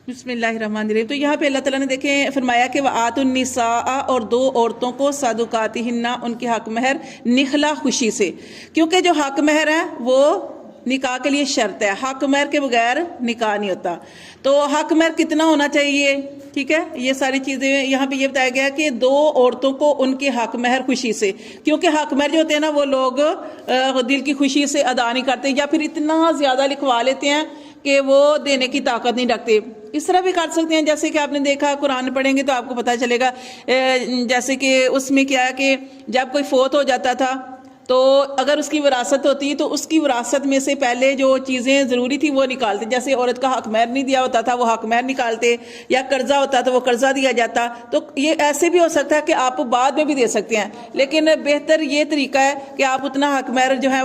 بسم اللہ الرحمن الرحیم۔ تو یہاں پہ اللہ تعالیٰ نے دیکھیں فرمایا کہ وآتوا النساء، اور دو عورتوں کو صدقاتہن، ان کی حق مہر، نخلا خوشی سے، کیونکہ جو حق مہر ہے وہ نکاح کے لیے شرط ہے، حق مہر کے بغیر نکاح نہیں ہوتا۔ تو حق مہر کتنا ہونا چاہیے، ٹھیک ہے، یہ ساری چیزیں یہاں پہ یہ بتایا گیا کہ دو عورتوں کو ان کے حق مہر خوشی سے، کیونکہ حق مہر جو ہوتے ہیں نا وہ لوگ دل کی خوشی سے ادا نہیں کرتے، یا پھر اتنا زیادہ لکھوا لیتے ہیں کہ وہ دینے کی طاقت نہیں رکھتے۔ اس طرح بھی کر سکتے ہیں جیسے کہ آپ نے دیکھا، قرآن پڑھیں گے تو آپ کو پتہ چلے گا، جیسے کہ اس میں کیا ہے کہ جب کوئی فوت ہو جاتا تھا تو اگر اس کی وراثت ہوتی تو اس کی وراثت میں سے پہلے جو چیزیں ضروری تھی وہ نکالتے، جیسے عورت کا حق مہر نہیں دیا ہوتا تھا وہ حق مہر نکالتے، یا قرضہ ہوتا تو وہ قرضہ دیا جاتا۔ تو یہ ایسے بھی ہو سکتا ہے کہ آپ بعد میں بھی دے سکتے ہیں، لیکن بہتر یہ طریقہ ہے کہ آپ اتنا حق مہر جو ہے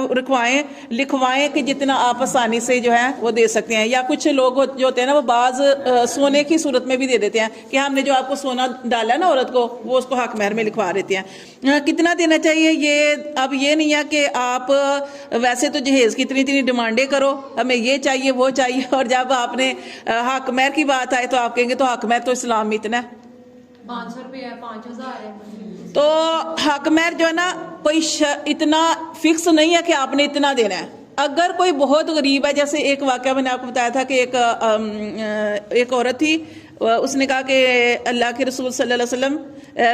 لکھوائیں کہ جتنا آپ آسانی سے جو ہے وہ دے سکتے ہیں۔ یا کچھ لوگ جو ہوتے ہیں نا وہ بعض سونے کی صورت میں بھی دے دیتے ہیں کہ ہم نے جو آپ کو سونا ڈالا نا عورت کو، وہ اس کو حق مہر میں لکھوا دیتے ہیں۔ کتنا دینا چاہیے، یہ اب یہ نہیں ہے کہ آپ ویسے تو جہیز کی اتنی ڈیمانڈیں کرو، ہمیں یہ چاہیے وہ چاہیے، اور جب آپ نے حق مہر کی بات آئے تو آپ کہیں گے تو حق مہر تو اسلام میں اتنا ہے، 500 روپے ہے، 5000 ہے۔ تو حق مہر جو ہے نا کوئی اتنا فکس نہیں ہے کہ آپ نے اتنا دینا ہے۔ اگر کوئی بہت غریب ہے، جیسے ایک واقعہ میں نے آپ کو بتایا تھا کہ ایک عورت تھی، اس نے کہا کہ اللہ کے رسول صلی اللہ علیہ وسلم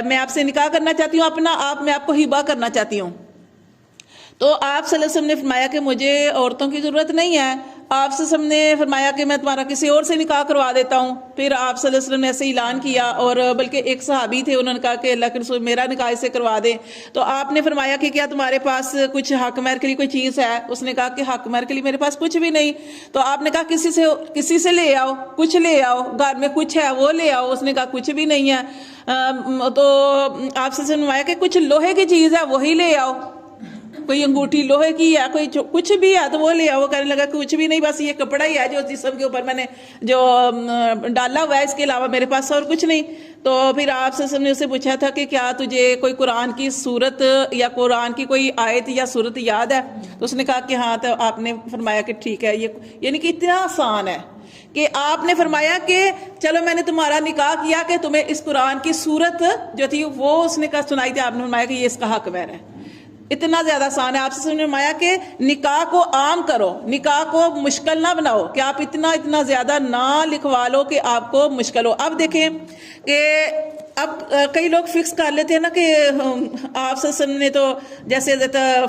میں آپ سے نکاح کرنا چاہتی ہوں، میں آپ کو ہبہ کرنا چاہتی ہوں۔ تو آپ صلی اللہ علیہ وسلم نے فرمایا کہ مجھے عورتوں کی ضرورت نہیں ہے۔ آپ صلی اللہ علیہ وسلم نے فرمایا کہ میں تمہارا کسی اور سے نکاح کروا دیتا ہوں۔ پھر آپ صلی اللہ علیہ وسلم نے ایسے اعلان کیا، اور بلکہ ایک صحابی تھے، انہوں نے کہا کہ اللہ کے رسول میرا نکاح سے کروا دیں۔ تو آپ نے فرمایا کہ کیا تمہارے پاس کچھ حق مہر کے لیے کوئی چیز ہے؟ اس نے کہا کہ حق مہر کے لیے میرے پاس کچھ بھی نہیں۔ تو آپ نے کہا کسی سے لے آؤ، کچھ لے آؤ، گھر میں کچھ ہے وہ لے آؤ۔ اس نے کہا کچھ بھی نہیں ہے۔ تو آپ صلی اللہ علیہ وسلم نے فرمایا کہ کچھ لوہے کی چیز ہے وہی لے آؤ، کوئی انگوٹھی لوہے کی ہے، کوئی کچھ بھی ہے تو وہ لے آؤ۔ وہ کہنے لگا کچھ بھی نہیں، بس یہ کپڑا ہی ہے جو جسم کے اوپر میں نے جو ڈالا ہوا ہے، اس کے علاوہ میرے پاس اور کچھ نہیں۔ تو پھر آپ صلی اللہ علیہ وسلم نے اسے پوچھا تھا کہ کیا تجھے کوئی قرآن کی سورت یا قرآن کی کوئی آیت یا سورت یاد ہے؟ تو اس نے کہا کہ ہاں۔ تو آپ نے فرمایا کہ ٹھیک ہے، یہ یعنی کہ اتنا آسان ہے کہ آپ نے فرمایا کہ چلو میں نے تمہارا نکاح کیا کہ تمہیں اس قرآن کی سورت جو تھی وہ اس نے سنائی تھی، آپ نے فرمایا کہ یہ اس کا حق مہر ہے۔ اتنا زیادہ آسان ہے۔ آپ سے فرمایا کہ نکاح کو عام کرو، نکاح کو مشکل نہ بناؤ کہ آپ اتنا زیادہ نہ لکھوا لو کہ آپ کو مشکل ہو۔ اب دیکھیں کہ اب کئی لوگ فکس کر لیتے ہیں نا کہ آپ صلی اللہ علیہ وسلم نے تو جیسے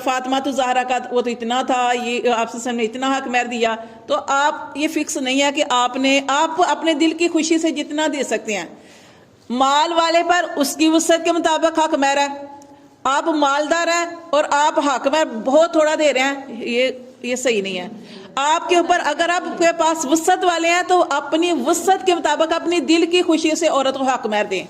فاطمہ تو زہرا کا وہ تو اتنا تھا، یہ آپ صلی اللہ علیہ وسلم نے اتنا حق مہر دیا۔ تو آپ یہ فکس نہیں ہے کہ آپ اپنے دل کی خوشی سے جتنا دے سکتے ہیں۔ مال والے پر اس کی وسعت کے مطابق حق مہر ہے، آپ مالدار ہیں اور آپ حق مہر بہت تھوڑا دے رہے ہیں، یہ صحیح نہیں ہے۔ آپ کے اوپر اگر آپ کے پاس وسعت والے ہیں تو اپنی وسعت کے مطابق اپنی دل کی خوشی سے عورت کو حق مہر دیں۔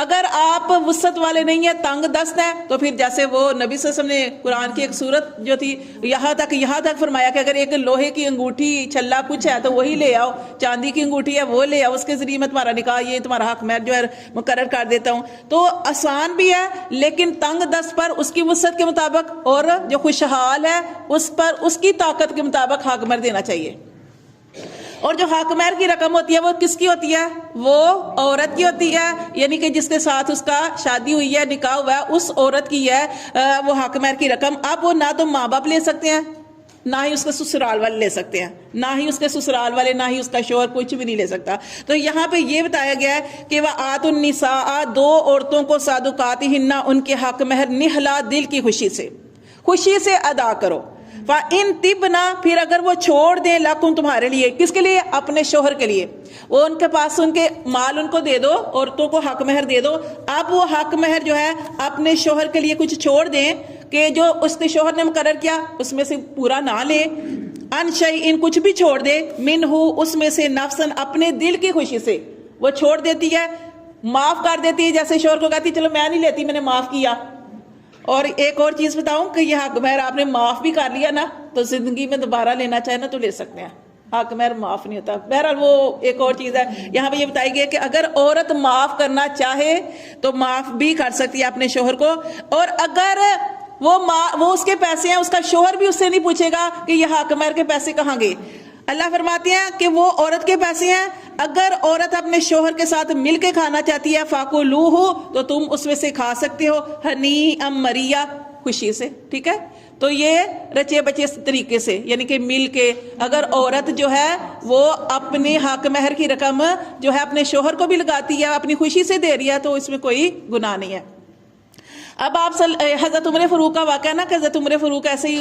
اگر آپ وسعت والے نہیں ہیں، تنگ دست ہیں، تو پھر جیسے وہ نبی صلی اللہ علیہ وسلم نے قرآن کی ایک سورت جو تھی یہاں تک فرمایا کہ اگر ایک لوہے کی انگوٹھی چھلا کچھ ہے تو وہی لے آؤ، چاندی کی انگوٹھی ہے وہ لے آؤ، اس کے ذریعے میں تمہارا نکاح یہ تمہارا حق مہر جو ہے مقرر کر دیتا ہوں۔ تو آسان بھی ہے، لیکن تنگ دست پر اس کی وسعت کے مطابق، اور جو خوشحال ہے اس پر اس کی طاقت کے مطابق حق مہر دینا چاہیے۔ اور جو حق مہر کی رقم ہوتی ہے وہ کس کی ہوتی ہے؟ وہ عورت کی ہوتی ہے، یعنی کہ جس کے ساتھ اس کا شادی ہوئی ہے، نکاح ہوا ہے، اس عورت کی ہے وہ حق مہر کی رقم۔ اب وہ نہ تو ماں باپ لے سکتے ہیں، نہ ہی اس کے سسرال والے لے سکتے ہیں، نہ ہی اس کے سسرال والے، نہ ہی اس کا شوہر، کچھ بھی نہیں لے سکتا۔ تو یہاں پہ یہ بتایا گیا ہے کہ وآتوا النساء، دو عورتوں کو صدقاتہن، ان کے حق مہر، نہلا دل کی خوشی سے ادا کرو۔ فَإِن تِبْنَا، پھر اگر وہ چھوڑ دیں، لَكُمْ تمہارے لیے، کس کے لیے؟ اپنے شوہر کے لیے۔ وہ ان کے پاس ان کے مال ان کو دے دو، عورتوں کو حق مہر دے دو۔ اب وہ حق مہر جو ہے اپنے شوہر کے لیے کچھ چھوڑ دیں کہ جو اس کے شوہر نے مقرر کیا اس میں سے پورا نہ لے۔ ان شیئن، کچھ بھی چھوڑ دے، منہ، اس میں سے، نفسن، اپنے دل کی خوشی سے وہ چھوڑ دیتی ہے، معاف کر دیتی ہے، جیسے شوہر کو کہتی چلو میں نہیں لیتی، میں نے معاف کیا۔ اور ایک اور چیز بتاؤں کہ یہ حق مہر آپ نے معاف بھی کر لیا نا تو زندگی میں دوبارہ لینا چاہے نا تو لے سکتے ہیں، حق مہر معاف نہیں ہوتا۔ بہرحال وہ ایک اور چیز ہے یہاں پہ یہ بتائی گئی کہ اگر عورت معاف کرنا چاہے تو معاف بھی کر سکتی ہے اپنے شوہر کو، اور اگر وہ اس کے پیسے ہیں، اس کا شوہر بھی اس سے نہیں پوچھے گا کہ یہ حق مہر کے پیسے کہاں گئے۔ اللہ فرماتے ہیں کہ وہ عورت کے پیسے ہیں، اگر عورت اپنے شوہر کے ساتھ مل کے کھانا چاہتی ہے فَاكُلُوهُ تو تم اس میں سے کھا سکتے ہو ہنیئا مریہ، خوشی سے، ٹھیک ہے؟ تو یہ رچے بچے طریقے سے، یعنی کہ مل کے، اگر عورت جو ہے وہ اپنے حق مہر کی رقم جو ہے اپنے شوہر کو بھی لگاتی ہے، اپنی خوشی سے دے رہی ہے، تو اس میں کوئی گناہ نہیں ہے۔ اب آپ حضرت عمر فاروق کا واقعہ نا کہ حضرت عمر فاروق ایسے ہی